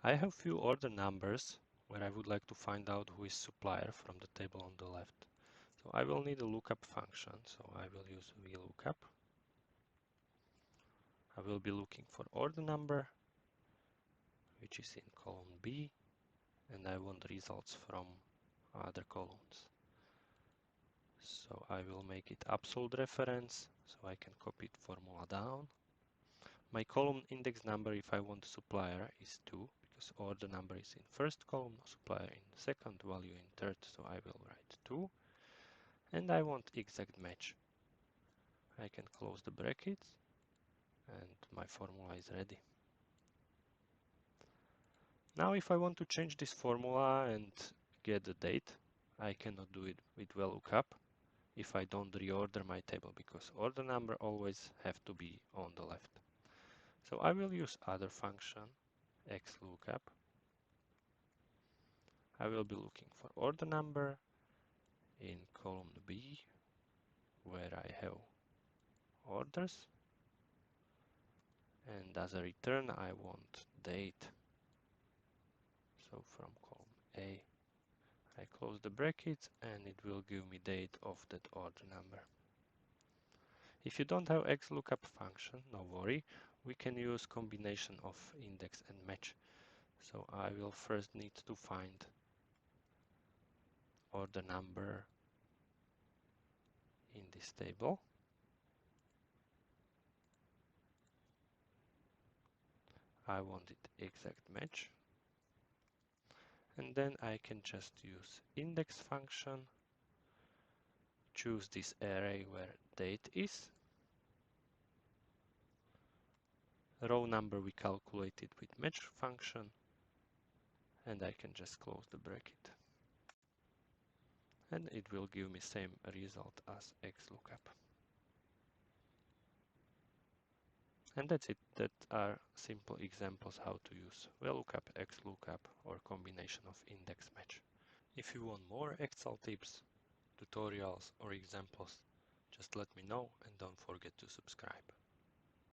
I have few order numbers where I would like to find out who is supplier from the table on the left. So I will need a lookup function, so I will use VLOOKUP. I will be looking for order number, which is in column B, and I want results from other columns. So I will make it absolute reference, so I can copy the formula down. My column index number, if I want supplier, is 2, because order number is in first column, supplier in second, value in third, so I will write 2. And I want exact match. I can close the brackets, and my formula is ready. Now if I want to change this formula and get the date, I cannot do it with VLOOKUP if I don't reorder my table, because order number always have to be on the left. So I will use other function, XLOOKUP. I will be looking for order number in column B, where I have orders, and as a return I want date. So from column A, I close the brackets and it will give me date of that order number. If you don't have XLOOKUP function, no worry, we can use combination of index and match. So I will first need to find order number in this table. I want it exact match. And then I can just use index function, choose this array where date is. Row number we calculated with match function, and I can just close the bracket. And it will give me same result as XLOOKUP. And that's it. That are simple examples how to use VLOOKUP, XLOOKUP, or combination of index match. If you want more Excel tips, tutorials or examples, just let me know and don't forget to subscribe.